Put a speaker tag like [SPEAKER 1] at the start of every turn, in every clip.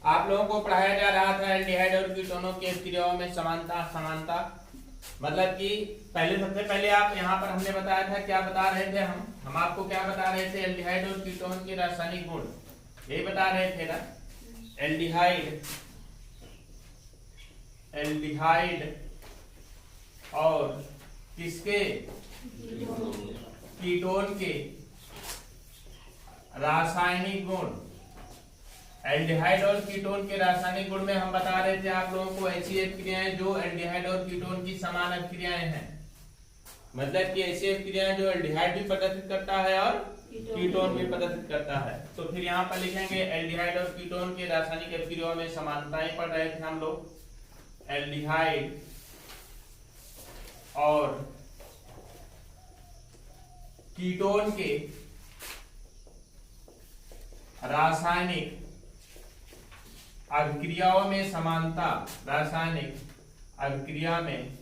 [SPEAKER 1] आप लोगों को पढ़ाया जा रहा था एल्डिहाइड और कीटोनों की क्रियाओं में समानता समानता मतलब कि सबसे पहले आप यहाँ पर हमने बताया था, क्या बता रहे थे हम आपको क्या बता रहे थे, एल्डिहाइड और कीटोन के रासायनिक गुण यही बता रहे थे ना। एल्डिहाइड और किसके, कीटोन के रासायनिक गुण। एल्डिहाइड और कीटोन के रासायनिक गुण में हम बता रहे थे आप लोगों को ऐसी अभिक्रियाएं जो एल्डिहाइड और कीटोन की समान अभिक्रियाएं हैं, मतलब कि ऐसी अभिक्रियाएं जो एल्डिहाइड भी प्रदर्शित करता है और कीटोन भी प्रदर्शित करता है। तो फिर यहाँ पर लिखेंगे एल्डिहाइड और कीटोन के रासायनिक अभिक्रियाओं में समानताएं पढ़ रहे थे हम लोग। एल्डिहाइड और कीटोन के रासायनिक अभिक्रियाओं में समानता, रासायनिक अभिक्रिया में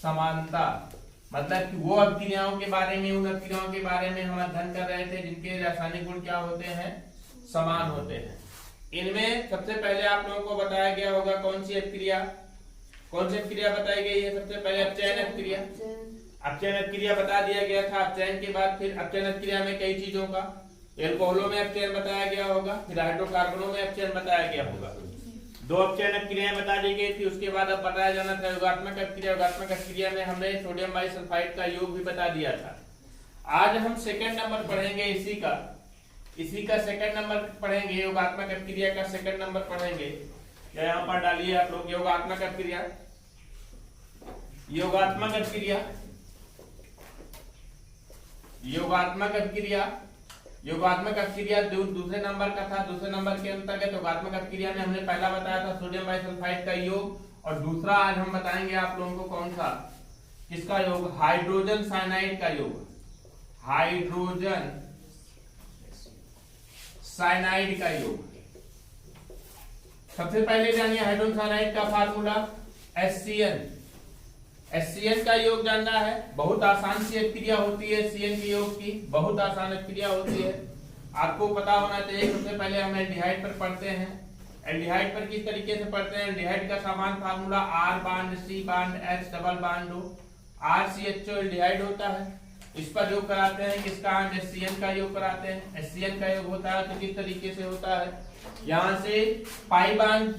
[SPEAKER 1] समानता मतलब कि वो अभिक्रियाओं के बारे में, उन अभिक्रियाओं के बारे में हम अध्ययन कर रहे थे जिनके रासायनिक गुण क्या होते हैं, समान होते हैं। इनमें सबसे पहले आप लोगों को बताया गया होगा कौन सी अभिक्रिया बताई गई है। सबसे पहले अपचयन अभिक्रिया, अपचयन अभिक्रिया बता दिया गया था। अपचयन के बाद फिर अपचयन अभिक्रिया में कई चीजों का, एल्कोहलों में अपचयन बताया गया होगा, फिर हाइड्रोकार्बनों में अपचयन बताया गया होगा। दो अपचयन अभिक्रियाएं बता दी गई थी। उसके बाद अब बताया जाना था योगात्मक अभिक्रिया। योगात्मक अभिक्रिया में हमने सोडियम बाइसल्फाइड का योग भी बता दिया था। आज हम सेकंड नंबर पढ़ेंगे इसी का सेकंड नंबर पढ़ेंगे, योगात्मक अभिक्रिया का सेकंड नंबर पढ़ेंगे। यहाँ पर डालिए आप लोग योगात्मक अभिक्रिया। योगात्मक अभिक्रिया, योगात्मक अभिक्रिया, योगात्मक अभिक्रिया दूसरे नंबर का था। दूसरे नंबर के अंतर्गत योगात्मक अभिक्रिया में हमने पहला बताया था सोडियम बाइसल्फाइड का योग, और दूसरा आज हम बताएंगे आप लोगों को कौन सा, किसका योग, हाइड्रोजन साइनाइड का योग। हाइड्रोजन साइनाइड का योग। सबसे पहले जानिए हाइड्रोजन साइनाइड का फार्मूला HCN। HCN का योग जानना है। बहुत आसान सी अभिक्रिया होती है CN के योग की, बहुत आसान अभिक्रिया होती है, आपको पता होना चाहिए। सबसे पहले हम एल्डिहाइड पर पढ़ते हैं। एल्डिहाइड पर किस तरीके से पढ़ते हैं, एल्डिहाइड का समान formula R bond C bond H double bond O। RCHO aldehyde होता है, इस पर योग कराते हैं किसका, हम HCN का योग कराते हैं। HCN का योग होता है तो किस तरीके से होता है, यहाँ से पाई बांड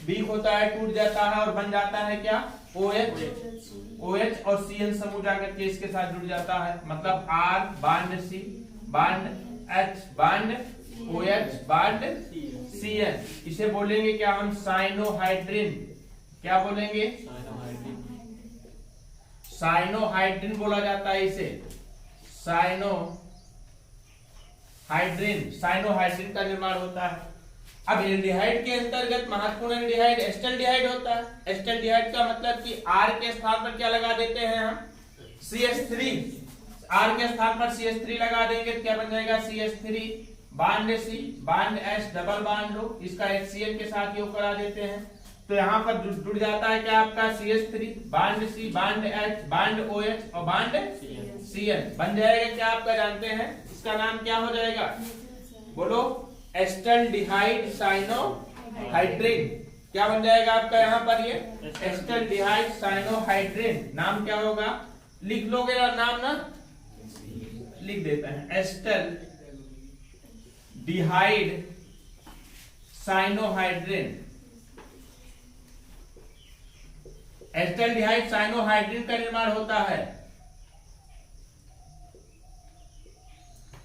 [SPEAKER 1] वीक होता है, टूट जाता है और बन जाता है क्या, OH और CN समूह जाकर के इसके साथ जुड़ जाता है। मतलब R bond C bond H bond OH bond CN। इसे बोलेंगे क्या हम, साइनोहाइड्रिन। क्या बोलेंगे, साइनोहाइड्रिन बोला जाता है इसे, साइनोहाइड्रिन का निर्माण होता है। अब एल्डिहाइड के अंतर्गत महत्वपूर्ण एल्डिहाइड एस्टल्डिहाइड होता है। एस्टल्डिहाइड का मतलब कि R के स्थान पर क्या लगा देते हैं हम, CH3। R के स्थान पर CH3 लगा देंगे तो क्या बन जाएगा, CH3 bond C bond H double bond O। इसका HCN के साथ योग करा देते हैं तो यहाँ पर जुड़ जाता है क्या आपका, CH3 bond C bond H bond OH और बांड CN बन जाएगा क्या आपका, जानते हैं इसका नाम क्या हो जाएगा, बोलो, एस्टल्डिहाइड साइनोहाइड्रिन। क्या बन जाएगा आपका यहाँ पर, ये एस्टल्डिहाइड साइनोहाइड्रिन। नाम क्या होगा, लिख लोगे यार नाम ना, लिख देते हैं, एस्टल्डिहाइड साइनोहाइड्रिन। एस्टल्डिहाइड साइनोहाइड्रिन का निर्माण होता है।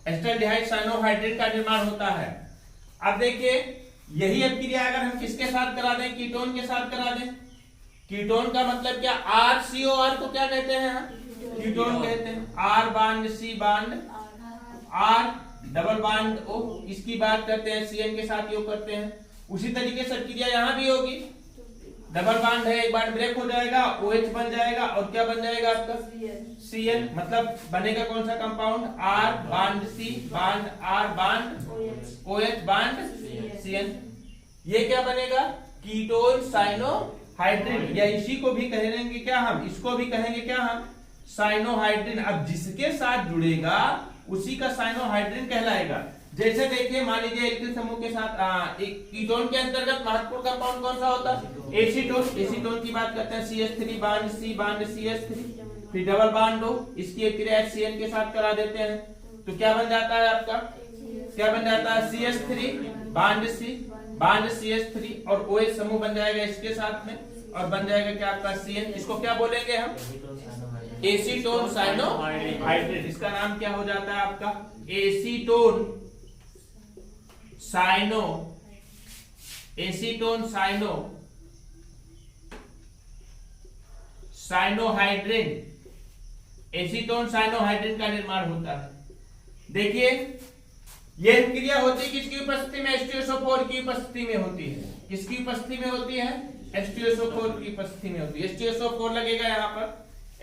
[SPEAKER 1] एस्टल्डिहाइड साइनोहाइड्रिन का निर्माण होता है। अब देखिए यही अभिक्रिया अगर हम किसके साथ करा दें, कीटोन के साथ करा दें। कीटोन का मतलब क्या, RCOR को क्या कहते हैं, कीटोन कहते हैं। R bond C bond R double bond O, इसकी बात करते हैं, CN के साथ योग करते हैं। उसी तरीके से अभिक्रिया यहाँ भी होगी, डबल बांड है, एक बांड ब्रेक हो जाएगा, OH बन जाएगा और क्या बन जाएगा आपका, CN। मतलब बनेगा कौन सा compound, R bond C bond R bond OH bond CN। ये क्या बनेगा, कीटोन साइनोहाइड्रिन, या इसी को भी कहेंगे क्या हम, इसको भी कहेंगे क्या हम, साइनोहाइड्रिन। अब जिसके साथ जुड़ेगा उसी का साइनोहाइड्रिन कहलाएगा। जैसे देखिए मान लीजिए एल्किल समूह के साथ एक कीटोन के अंतर्गत महत्वपूर्ण कंपाउंड कौन सा होता है? एसीटोन। एसीटोन की बात करते हैं, CH3 bond C bond CH3, फिर डबल बांड हो, इसकी एक क्रिया HCl के साथ करा देते हैं, तो क्या बन जाता है आपका? क्या बन जाता है? CH3 bond C bond CH3 और OH समूह बन जाएगा इसके साथ में, और बन जाएगा क्या आपका CN। इसको क्या बोलेंगे हम? Acetone cyanohydrate. इसका नाम क्या हो जाता है आपका? Acetone cyano cyanohydrin. Acetone cyanohydrin का निर्माण होता है। देखिए यह क्रिया होती है किसकी उपस्थिति में? H2SO4 की उपस्थिति में होती है। किसकी उपस्थिति में होती है? H2SO4 की उपस्थिति में होती है। H2SO4 लगेगा यहाँ पर।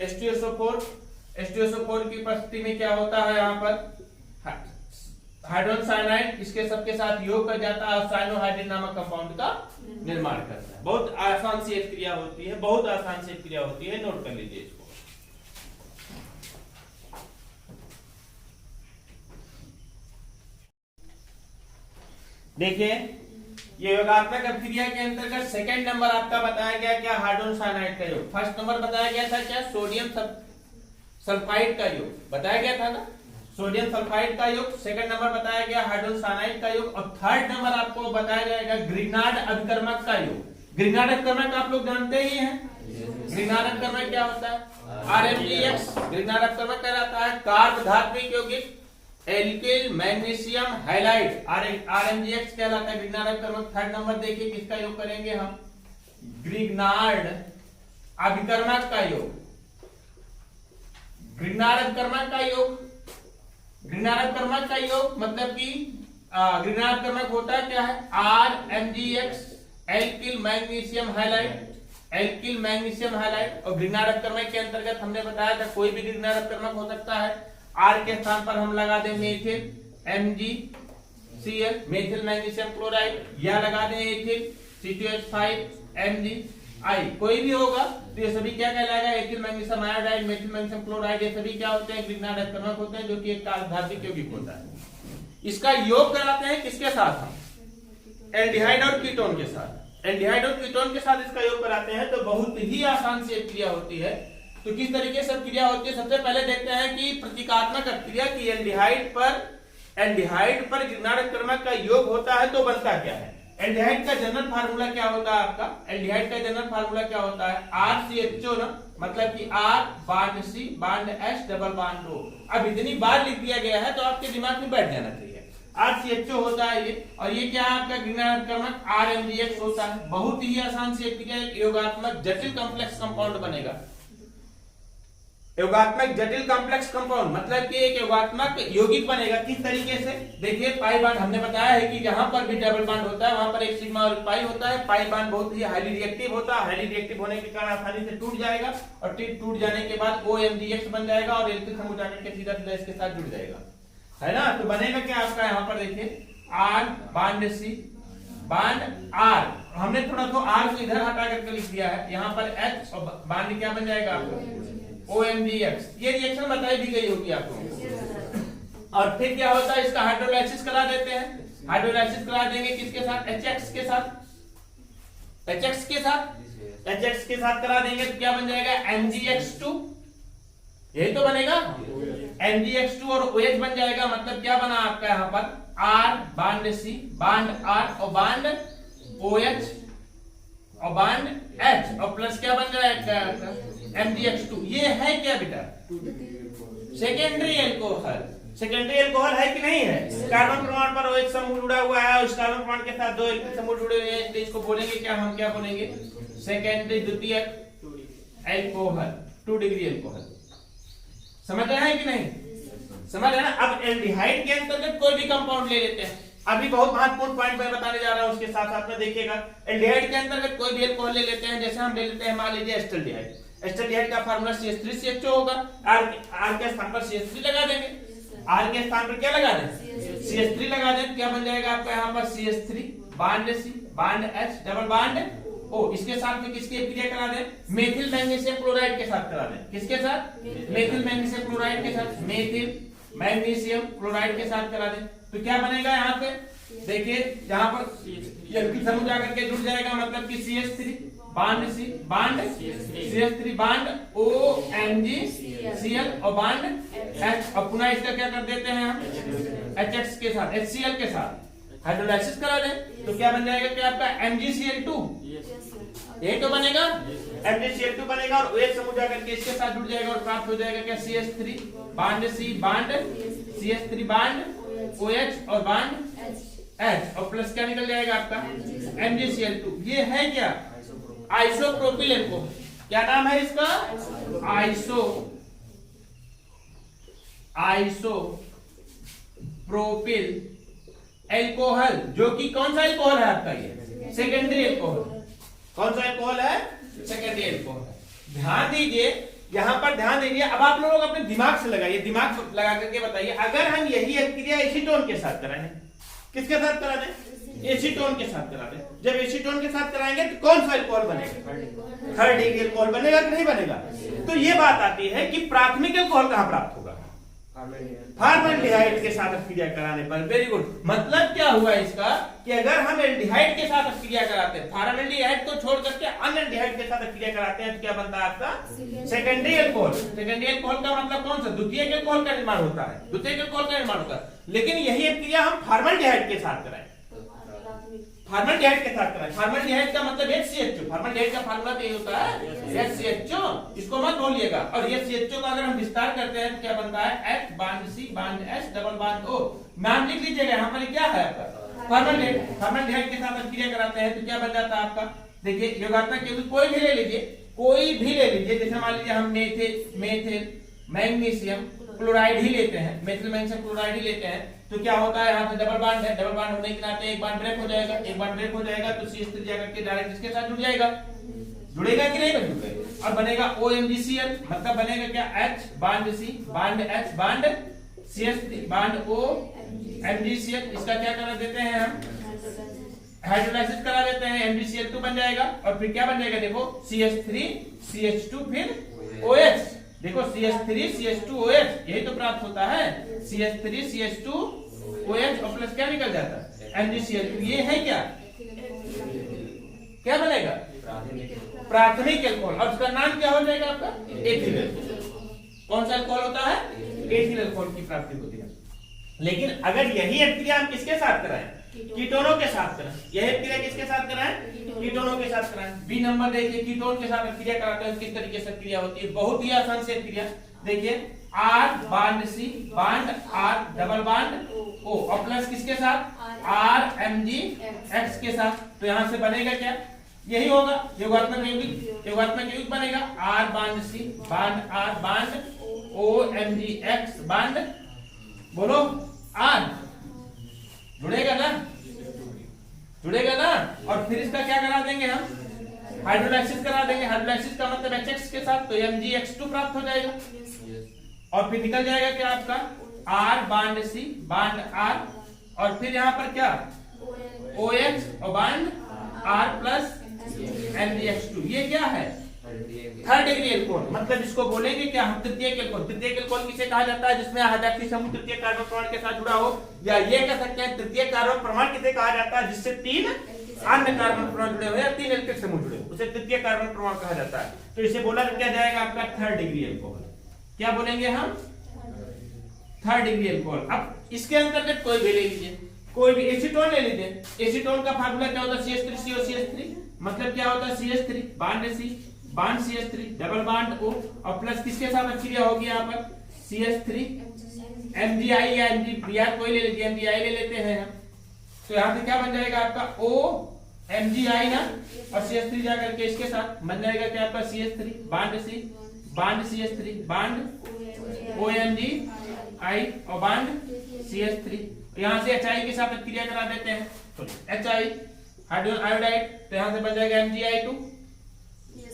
[SPEAKER 1] H2SO4 की उपस्थिति में क्या होता है? यहाँ पर हाइड्रोजन साइनाइड इसके सबके साथ योग कर जाता है और साइनोहाइड्रिन नामक कंपाउंड का निर्माण करता है। बहुत आसान सी एक क्रिया होती है, बहुत आसान सी एक क्रिया होती है, नोट कर लीजिए इसको। देखिए ये योगात्मक अभिक्रिया के अंतर्गत सेकंड नंबर आपका बताया गया क्या? हाइड्रोजन साइनाइड का योग। फर्स्ट नंबर बताया गया था क्या? सोडियम सल्फाइड का योग बताया गया था ना, सोडियम सल्फाइड का योग। सेकंड नंबर बताया गया हाइड्रोजन साइनाइड का योग, और थर्ड नंबर आपको बताया जाएगा ग्रिग्नार्ड अभिकर्मक का योग। ग्रिग्नार्ड अभिकर्मक आप लोग जानते ही हैं। ग्रिग्नार्ड अभिकर्मक क्या होता है? RMGX ग्रिग्नार्ड अभिकर्मक कहलाता है। कार्ब धात्विक यौगिक एल्किल मैग्नीशियम हैलाइड RMGX कहलाता है ग्रिग्नार्ड अभिकर्मक। थर्ड नंबर देखिए किसका योग करेंगे हम? ग्रिग्नार्ड अभिकर्मक का योग। ग्रिग्नार्ड अभिकर्मक का योग, ग्रिग्नार्ड अभिकर्मक का योग मतलब कि ग्रिग्नार्ड अभिकर्मक होता है क्या है? RMGX alkyl magnesium halide, alkyl magnesium halide. और ग्रिग्नार्ड अभिकर्मक के अंतर्गत हमने बताया था कोई भी ग्रिग्नार्ड अभिकर्मक हो सकता है। R के स्थान पर हम लगा दें methyl MgCl methyl magnesium chloride, या लगा दें एथिल C2H5 MgI, कोई भी होगा तो ये सभी क्या कहलाएगा? Ethyl magnesium iodide, methyl magnesium chloride, ये सभी क्या होते हैं? ग्रिग्नार्ड अभिकर्मक होते हैं, जो कि एक कार्बधात्विक यौगिक होता है। इसका योग कराते हैं किसके साथ? हम एल्डिहाइड और कीटोन के साथ। एल्डिहाइड और कीटोन के साथ इसका योग कराते हैं, तो बहुत ही आसान सी एक क्रिया होती है। तो किस तरीके से क्रिया होती है? सबसे पहले देखते हैं कि प्रतीकात्मक क्रिया की एल्डिहाइड पर ग्रिग्नार्ड अभिकर्मक का योग होता है तो बनता क्या है? एल्डिहाइड का जनरल फार्मूला क्या होता है आपका? एल्डिहाइड का जनरल फार्मूला क्या होता है? RCHO ना, मतलब कि R bond C bond H double bond O। अब इतनी बार लिख दिया गया है तो आपके दिमाग में बैठ जाना चाहिए। RCHO होता है ये, और ये क्या है आपका? ग्रिग्नार्ड अभिकर्मक RMGX होता है। बहुत ही आसान सी क्रिया, एक योगात्मक जटिल कॉम्प्लेक्स कंपाउंड बनेगा। योगात्मक जटिल कॉम्प्लेक्स कंपाउंड मतलब कि एक योगात्मक यौगिक बनेगा। किस तरीके से? देखिए पाई बांड हमने बताया है कि जहां पर भी डबल बांड होता है वहां पर एक सिग्मा और पाई होता है। पाई बांड बहुत ही हाईली रिएक्टिव होता है, हाईली रिएक्टिव होने के कारण आसानी से टूट जाएगा, और टूट जाने के बाद OMGX बन जाएगा और एल्किल समूह जाकर के सीधा सीधा इसके साथ जुड़ जाएगा, है ना। तो बनेगा क्या आपका? यहाँ पर देखिए R bond C bond R, हमने थोड़ा तो R को इधर हटा करके लिख दिया है, यहाँ पर H और बांड क्या बन जाएगा आपको? OMGX। ये रिएक्शन बताई दी गई होगी आपको। और फिर क्या होता है? इसका हाइड्रोलाइसिस करा देते हैं। हाइड्रोलाइसिस करा देंगे किसके साथ? HX के साथ। HX के साथ करा देंगे तो क्या बन जाएगा? MgX2, यही तो बनेगा। MgX2 और OH बन जाएगा, मतलब क्या बना आपका यहाँ पर? R bond C bond R और बांड OH और बांड H और प्लस क्या बन जाएगा? MgX2। ये है क्या बेटा? Secondary alcohol. सेकेंडरी एल्कोहल है कि नहीं है? कार्बन परमाणु पर OH समूह जुड़ा हुआ है, उस कार्बन परमाणु के साथ दो एल्किल समूह जुड़े हुए हैं, इसको बोलेंगे क्या? हम क्या बोलेंगे? सेकेंडरी द्वितीयक एल्कोहल, 2 डिग्री एल्कोहल। समझ रहे हैं कि नहीं? समझ रहे हैं ना। अब एल्डिहाइड के अंतर्गत कोई भी कंपाउंड ले लेते हैं, अभी बहुत महत्वपूर्ण पॉइंट मैं बताने जा रहा हूं, उसके साथ साथ में देखिएगा। एल्डिहाइड के अंतर्गत कोई भी अल्कोहल ले लेते हैं, जैसे हम ले लेते हैं मान लीजिए एस्टल्डिहाइड। एस्टल्डिहाइड का फार्मूला CH3CH2 होगा। R के स्थान पर CH3 लगा देंगे। R के स्थान पर क्या लगा दें? CH3 लगा दें, क्या बन जाएगा आपका यहाँ पर? CH3 bond C bond H double bond O। इसके साथ में किसकी क्रिया करा दें? मेथिल मैग्नीशियम क्लोराइड के साथ करा दें। किसके साथ? मेथिल मैग्नीशियम क्लोराइड के साथ। मेथिल मैग्नीशियम क्लोराइड के साथ करा दें तो क्या बनेगा यहाँ पे, देखिए यहाँ पर एल्किल समूह जाकर के जुड़ जाएगा, मतलब कि CH3 bond C bond CH3 bond OMgCl और बांड H, और पुनः इसका क्या कर देते हैं हम HX के साथ HCl के साथ हाइड्रोलाइसिस करा दें, तो क्या बन जाएगा कि आपका MgCl2, यही तो बनेगा MgCl2 बनेगा, और OH समूह जाकर के इसके साथ जुड़ जाएगा और प्राप्त हो जाएगा क्या CH3 bond C bond CH3 bond OH और बांड H, और प्लस क्या निकल जाएगा आपका MgCl2। ये है क्या आइसोप्रोपिल एल्कोहल, क्या नाम है इसका आइसोप्रोपिल एल्कोहल, जो कि कौन सा एल्कोहल है आपका, ये सेकेंडरी एल्कोहल। कौन सा एल्कोहल है, सेकेंडरी एल्कोहल। ध्यान दीजिए, यहां पर ध्यान दीजिए, अब आप लोग अपने दिमाग से लगाइए, दिमाग लगा करके बताइए, अगर हम यही क्रिया एसीटोन के साथ कराएं, किसके साथ करा दें, एसीटोन के साथ करा दें, जब एसीटोन के साथ कराएंगे तो कौन सा एल्कोहल बनेगा, थर्ड डिग्री एल्कोहल बनेगा कि नहीं बनेगा। तो ये बात आती है कि प्राथमिक एल्कोहल कहां प्राप्त होगा, फॉर्मल्डिहाइड के साथ क्रिया कराने पर। वेरी गुड, मतलब क्या हुआ इसका कि अगर हम एल्डिहाइड के साथ क्रिया कराते हैं, फॉर्मल्डिहाइड को छोड़ करके अन्य एल्डिहाइड के साथ क्रिया कराते हैं, तो क्या बनता है आपका सेकेंडरी एल्कोहल। सेकेंडरी एल्कोहल का मतलब कौन सा, द्वितीयक एल्कोहल का निर्माण होता है, द्वितीयक एल्कोहल का निर्माण होता है। लेकिन यही क्रिया हम फॉर्मल्डिहाइड के साथ कराएं, फॉर्मल्डिहाइड के साथ कराएं, फॉर्मल्डिहाइड का मतलब HCHO, फॉर्मल्डिहाइड का फार्मूला तो ये होता है HCHO, इसको मत भूलिएगा। और HCHO का अगर हम विस्तार करते हैं तो क्या बनता है H bond C bond H double bond O। नाम लिख लीजिएगा, यहाँ पर क्या है आपका फॉर्मल्डिहाइड, फॉर्मल्डिहाइड के साथ क्रिया कराते हैं तो क्या बन जाता है आपका, देखिए योगात्मक यौगिक कोई भी ले लीजिए, कोई भी ले लीजिए, जैसे मान लीजिए हम मेथिल मैग्नीशियम क्लोराइड ही लेते हैं, मेथिल मैग्नीशियम क्लोराइड ही लेते हैं, तो क्या होता है यहाँ से डबल बांड है, डबल बांड होने के नाते एक बांड ब्रेक हो जाएगा, एक बांड ब्रेक हो जाएगा तो CH3 जाकर के डायरेक्ट इसके साथ जुड़ जाएगा, जुड़ेगा कि नहीं जुड़ेगा, और बनेगा OMgCl, मतलब बनेगा क्या H bond C bond H bond CH3 bond O MgCl, इसका क्या करा देते हैं हम हाइड्रोलाइसिस करा देते हैं, MgCl2 बन जाएगा, और फिर क्या बन जाएगा देखो CH3 CH2 फिर OH, देखो CH3 CH2 OH, यही तो प्राप्त होता है CH3 CH2 OH, और प्लस क्या निकल जाता है MgCl2। ये है क्या, क्या बनेगा प्राथमिक एल्कोहल, और उसका नाम क्या हो जाएगा आपका एथिल एल्कोहल। कौन सा एल्कोहल होता है, एथिल एल्कोहल की प्राप्ति होती है। लेकिन अगर यही क्रिया हम किसके साथ कराएं, कीटोनों के साथ कराएं, यही क्रिया किसके साथ कराएं, कीटोनों के साथ कराएं। बी नंबर देखिए, कीटोन के साथ क्रिया कराते हैं किस तरीके से क्रिया होती है, बहुत ही आसान से क्रिया। देखिए R bond C bond R double bond O, और प्लस किसके साथ RMgX के साथ, तो यहां से बनेगा क्या, यही होगा योगात्मक यौगिक, योगात्मक यौगिक बनेगा R bond C bond R bond OMgX bond, बोलो R, जुड़ेगा ना, जुड़ेगा ना, और फिर इसका क्या करा देंगे हम हाइड्रोलाइसिस करा देंगे, हाइड्रोलाइसिस का मतलब HX के साथ, तो MgX2 प्राप्त हो जाएगा, और फिर निकल जाएगा क्या आपका R bond C bond R, और फिर यहाँ पर क्या OH और बांड R प्लस MgX2। ये क्या है थर्ड डिग्री एल्कोहल, मतलब इसको बोलेंगे क्या हम तृतीयक एल्कोहल। तृतीयक एल्कोहल किसे कहा जाता है, जिसमें हाइड्रोक्सी समूह तृतीय कार्बन परमाणु के साथ जुड़ा हो, या ये कह सकते हैं तृतीय कार्बन परमाणु किसे कहा जाता है, जिससे 3 अन्य कार्बन परमाणु जुड़े हो या 3 एल्किल समूह जुड़े हो, उसे तृतीय कार्बन परमाणु कहा जाता है। तो इसे बोला क्या जाएगा आपका थर्ड डिग्री एल्कोहल, क्या बोलेंगे हम थर्ड डिग्री एल्कोहल। अब इसके अंतर्गत कोई भी ले लीजिए, कोई भी एसीटोन ले लीजिए, एसीटोन का फार्मूला क्या होता है CH3COCH3, मतलब क्या होता है CH3 bond C bond CH3 double bond O, और प्लस किसके साथ क्रिया होगी यहाँ पर CH3 MgI या MgBr, कोई ले लीजिए, MgI ले लेते हैं हम, तो यहाँ पे क्या बन जाएगा आपका O MgI ना, और CH3 जाकर के इसके साथ बन जाएगा क्या आपका CH3 bond C bond CH3 bond OMgI और बांड CH3, यहाँ से HI के साथ क्रिया करा देते हैं, तो HI आयोडाइड, तो यहाँ से बन जाएगा MgI2,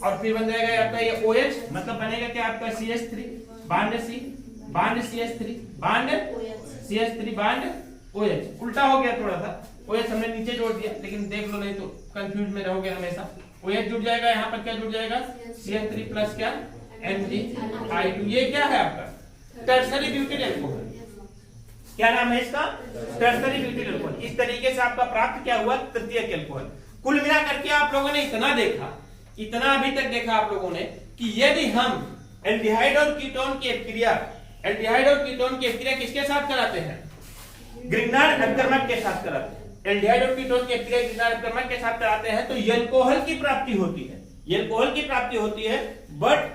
[SPEAKER 1] और फिर बन जाएगा आपका ये OH, मतलब बनेगा क्या आपका CH3 bond C bond CH3 bond CH3 bond OH। उल्टा हो गया थोड़ा सा, OH हमने नीचे जोड़ दिया, लेकिन देख लो नहीं तो कंफ्यूज में रहोगे हमेशा। OH जुड़ जाएगा, यहाँ पर क्या जुड़ जाएगा CH3 प्लस क्या MgI2। ये क्या है आपका टर्सरी ब्यूटेन एल्कोहल,
[SPEAKER 2] क्या नाम है इसका? Tertiary butyl alcohol. इस तरीके से आपका प्राप्त क्या हुआ? तृतीयक अल्कोहल। कुल मिला करके आप लोगों ने इतना देखा, इतना अभी तक देखा आप लोगों ने कि यदि हम एल्डिहाइड और कीटोन की क्रिया, एल्डिहाइड और कीटोन की क्रिया किसके साथ कराते हैं? ग्रिग्नार्ड अपकर्मक के साथ कराते हैं। एल्डिहाइड और कीटोन की क्रिया ग्रिग्नार्ड अपकर्मक के साथ कराते हैं तो अल्कोहल की प्राप्ति होती है, अल्कोहल की प्राप्ति होती है। बट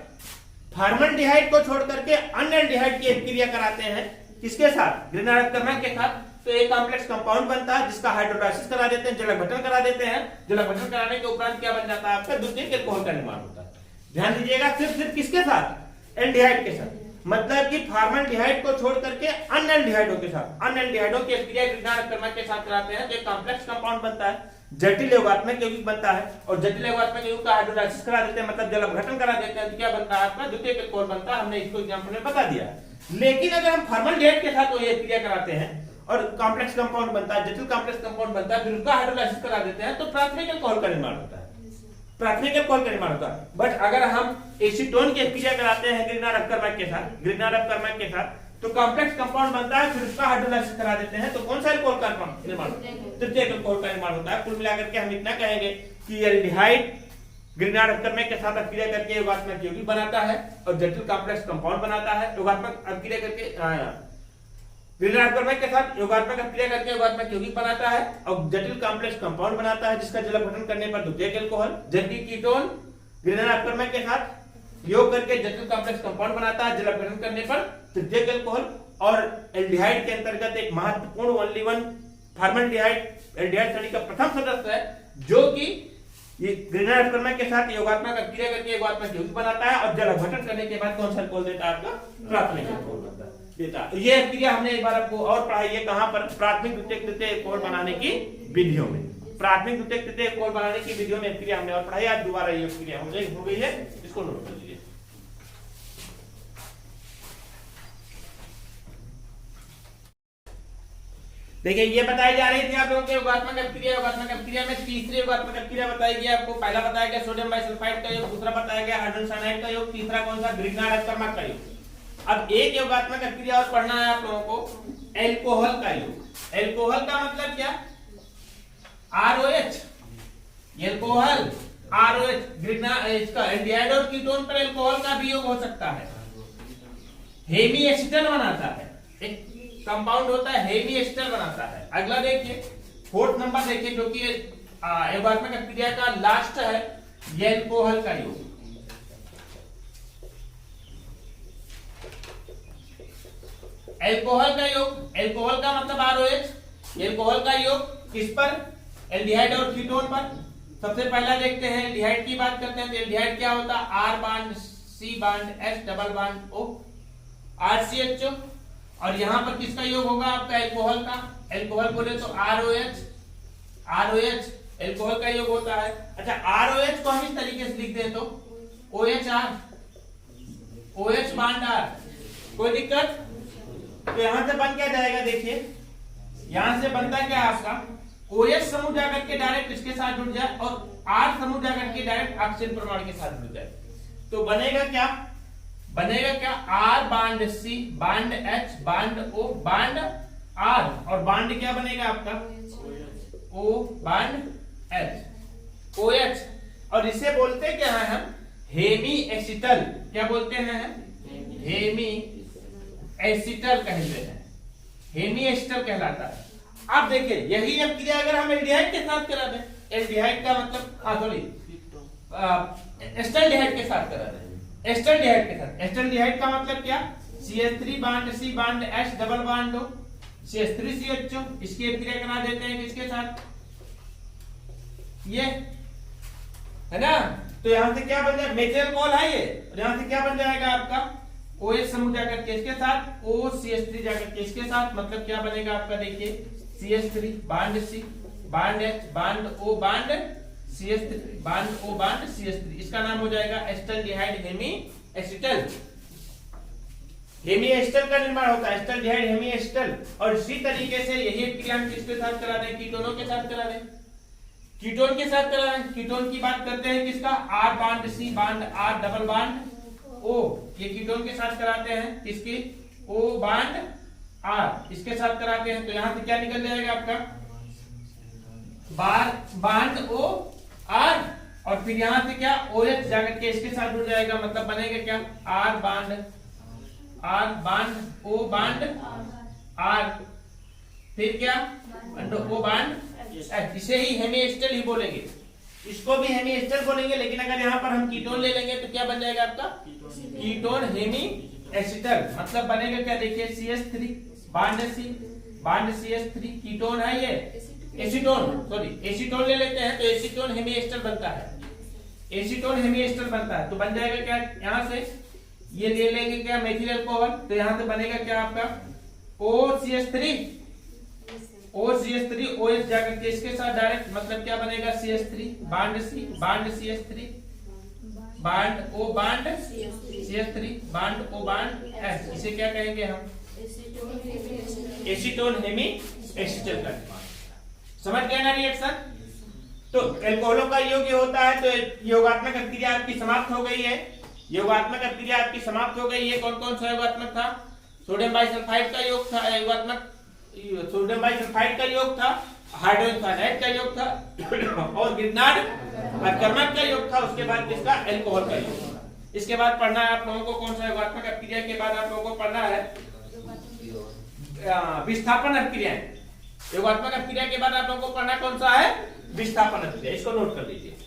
[SPEAKER 2] फॉर्मल्डिहाइड को छोड़ करके अन्य एल्डिहाइड की क्रिया कराते हैं किसके साथ? ग्रिग्नार्ड अपकर्मक के साथ। तो एक कॉम्प्लेक्स कंपाउंड बनता है जिसका हाइड्रोलाइसिस करा देते हैं, जलक भटन करा देते हैं। जलक भटन कराने के उपरांत क्या बन जाता है? आपका द्वितीयक अल्कोहल का निर्माण होता है। ध्यान दीजिएगा, सिर्फ किसके साथ? एल्डिहाइड के साथ। मतलब कि फॉर्मल्डिहाइड को छोड़ करके अन्य एल्डिहाइडों के साथ, अन्य एल्डिहाइडों की क्रिया ग्रिग्नार्ड अपकर्मक के साथ कराते हैं तो एक कॉम्प्लेक्स कंपाउंड बनता है, जटिल योगात्मक यौगिक बनता है। और जटिल योगात्मक यौगिक का हाइड्रोलाइसिस करा देते हैं, मतलब जलक भटन करा देते हैं तो क्या बनता है? आपका द्वितीयक अल्कोहल बनता है। हमने इसको एग्जांपल में बता दिया। लेकिन अगर हम फॉर्मल्डिहाइड के साथ वही क्रिया कराते हैं और कॉम्प्लेक्स कंपाउंड बनता है, जटिल कॉम्प्लेक्स कंपाउंड बनता है, फिर उसका हाइड्रोलाइसिस करा देते हैं तो प्राथमिक अल्कोहल का निर्माण होता है, प्राथमिक अल्कोहल का निर्माण होता है। बट अगर हम एसीटोन की क्रिया कराते हैं ग्रिग्नार्ड अपकर्मक के साथ, ग्रिग्नार्ड अपकर्मक के साथ, तो कॉम्प्लेक्स कंपाउंड बनता है, फिर उसका हाइड्रोलाइसिस करा देते हैं तो कौन सा अल्कोहल का निर्माण? तृतीयक अल्कोहल का निर्माण होता है। कुल मिलाकर के हम इतना कहेंगे कि एल्डिहाइड ग्रिग्नार्ड अपकर्मक के साथ अभिक्रिया करके योगात्मक यौगिक बनाता है और जटिल कॉम्प्लेक्स कंपाउंड बनाता है। योगात्मक अभिक्रिया करके ग्रिग्नार्ड अपकर्मक के साथ योगात्मक अभिक्रिया करके योगात्मक यौगिक बनाता है और जटिल कॉम्प्लेक्स कंपाउंड बनाता है जिसका जलक भटन करने पर द्वितीयक अल्कोहल। जबकि कीटोन ग्रिग्नार्ड अपकर्मक के साथ योग करके जटिल कॉम्प्लेक्स कंपाउंड बनाता है, जलक भटन करने पर तृतीयक अल्कोहल। और एल्डिहाइड के अंतर्गत एक महत्वपूर्ण ओनली वन फॉर्मल्डिहाइड एल्डिहाइड श्रेणी का प्रथम सदस्य है जो कि ये ग्रिग्नार्ड अपकर्मक के साथ योगात्मक अभिक्रिया करके योगात्मक यौगिक बनाता है और जलक भटन करने के बाद कौन सा अल्कोहल देता है? आपका प्राथमिक अल्कोहल देता है। ये क्रिया हमने एक बार आपको और पढ़ाई है, कहां पर? प्राथमिक द्वितीयक तृतीयक अल्कोहल बनाने की विधियों में। प्राथमिक द्वितीयक तृतीयक अल्कोहल बनाने की विधियों में क्रिया हमने और पढ़ाई। आज दोबारा ये क्रिया हो गई है, इसको नोट कर लीजिए। देखिए ये बताई जा रही थी आप लोगों के योगात्मक अभिक्रिया। योगात्मक अभिक्रिया में तीसरी योगात्मक अभिक्रिया बताई गई आपको। पहला बताया गया सोडियम बाइसल्फाइड का योग, दूसरा बताया गया हाइड्रोजन साइनाइड का योग, तीसरा कौन सा? ग्रिग्नार्ड अपकर्मक का योग। अब एक योगात्मक अभिक्रिया और पढ़ना है आप लोगों को, एल्कोहल का योग। एल्कोहल का मतलब क्या? आरओएच। एल्कोहल आरओएच, ग्रिग्नार्ड इसका एल्डिहाइड और कीटोन पर एल्कोहल का भी योग हो सकता है। हेमी एसिटल बनाता है, एक कंपाउंड होता है हेमी एस्टर बनाता है। अगला देखिए, फोर्थ नंबर देखिए जो कि योगात्मक अभिक्रिया का लास्ट है, ये एल्कोहल का योग। एल्कोहल का योग, एल्कोहल का मतलब आरओएच। एल्कोहल का योग किस पर? एल्डिहाइड और कीटोन पर। सबसे पहला देखते हैं एल्डिहाइड की बात करते हैं तो एल्डिहाइड क्या होता है? R bond C bond S double bond O RCHO। और यहां पर किसका योग होगा? आपका एल्कोहल का। एल्कोहल बोले तो ROH, ROH एल्कोहल का योग होता है। अच्छा, ROH को हम इस तरीके से लिख दें तो OHR, OH बांड R, कोई दिक्कत? तो यहां से बन क्या जाएगा? देखिए यहां से बनता क्या आपका? OH समूह जाकर के डायरेक्ट इसके साथ जुड़ जाए और R समूह जाकर के डायरेक्ट ऑक्सीजन परमाणु के साथ जुड़ जाए तो बनेगा क्या? बनेगा क्या? R bond C bond H bond O bond R और बांड क्या बनेगा आपका? O bond H, OH। और इसे बोलते क्या है हम? Hemiacetal. क्या बोलते हैं हम? हेमी एसिटल कहते हैं, हेमी एसिटल कहलाता है। अब देखिए यही अभिक्रिया अगर हम एल्डिहाइड के साथ करा दें, एल्डिहाइड का मतलब सॉरी एस्टल्डिहाइड के साथ करा दें, एस्टल्डिहाइड के साथ। एस्टल्डिहाइड का मतलब क्या? CH3 bond C bond H double bond O, CH3CHO। इसकी अभिक्रिया करा देते हैं किसके साथ? ये है ना। तो यहां से क्या बन जाएगा? मेथिल अल्कोहल है ये। और यहां से क्या बन जाएगा आपका? OH समूह जाकर के इसके साथ, OCH3 जाकर के इसके साथ, मतलब क्या बनेगा आपका? देखिए CH3 bond C bond H bond O bond CH3 bond O bond CH3। इसका नाम हो जाएगा acetaldehyde hemiacetal. Hemiacetal का निर्माण होता है, एस्टल्डिहाइड हेमी एसिटल। और इसी तरीके से यही क्रिया हम किसके साथ करा दें? कीटोनों के साथ करा दें, कीटोन के साथ करा दें। कीटोन की बात करते हैं किसका? R bond C bond R double bond O। ये कीटोन के साथ कराते हैं किसकी? O बांड आर इसके साथ कराते हैं तो यहां से क्या निकल जाएगा आपका बांड ओ आर और फिर यहां से क्या ओ एच जाकर के इसके साथ जुड़ जाएगा, मतलब बनेगा क्या R bond O bond R, फिर क्या ओ बांड एच। इसे ही हेमिएस्टर ही बोलेंगे, इसको भी हेमिएस्टर बोलेंगे, लेकिन अगर यहाँ पर हम कीटोन ले लेंगे तो क्या बन जाएगा आपका कीटोन हेमी एसिटल, मतलब बनेगा क्या देखिए CH3 बांड CH3 कीटोन है ये एसीटोन ले लेते हैं तो एसीटोन हेमिएस्टर बनता है, एसीटोन हेमिएस्टर बनता है तो बन जाएगा क्या यहां से ये ले लेंगे क्या मेथिल अल्कोहल, तो यहां से बनेगा क्या आपका OCH3 OH जाकर के इसके साथ डायरेक्ट, मतलब क्या बनेगा CH3 bond CH3 bond O bond CH3 bond O bond H, इसे क्या कहेंगे हम एसीटोन हेमी एसिटल का। समझ गए ना रिएक्शन। तो एल्कोहलों का योग होता है तो योगात्मक अभिक्रिया आपकी समाप्त हो गई है, योगात्मक अभिक्रिया आपकी समाप्त हो गई है। कौन कौन सा योगात्मक था, सोडियम बाइसल्फाइड का योग था, योगात्मक सोडियम बाइसल्फाइड का योग था, हाइड्रोजन साइनाइड का योग था और गिरनाड कर्मक का योग था, उसके बाद किसका एल्कोहल का योग था। इसके बाद पढ़ना है आप लोगों को कौन सा योगात्मक अभिक्रिया के बाद आप लोगों को पढ़ना है विस्थापन अभिक्रिया। योगात्मक अभिक्रिया के बाद आप लोगों को पढ़ना कौन सा है विस्थापन अभिक्रिया, इसको नोट कर लीजिए।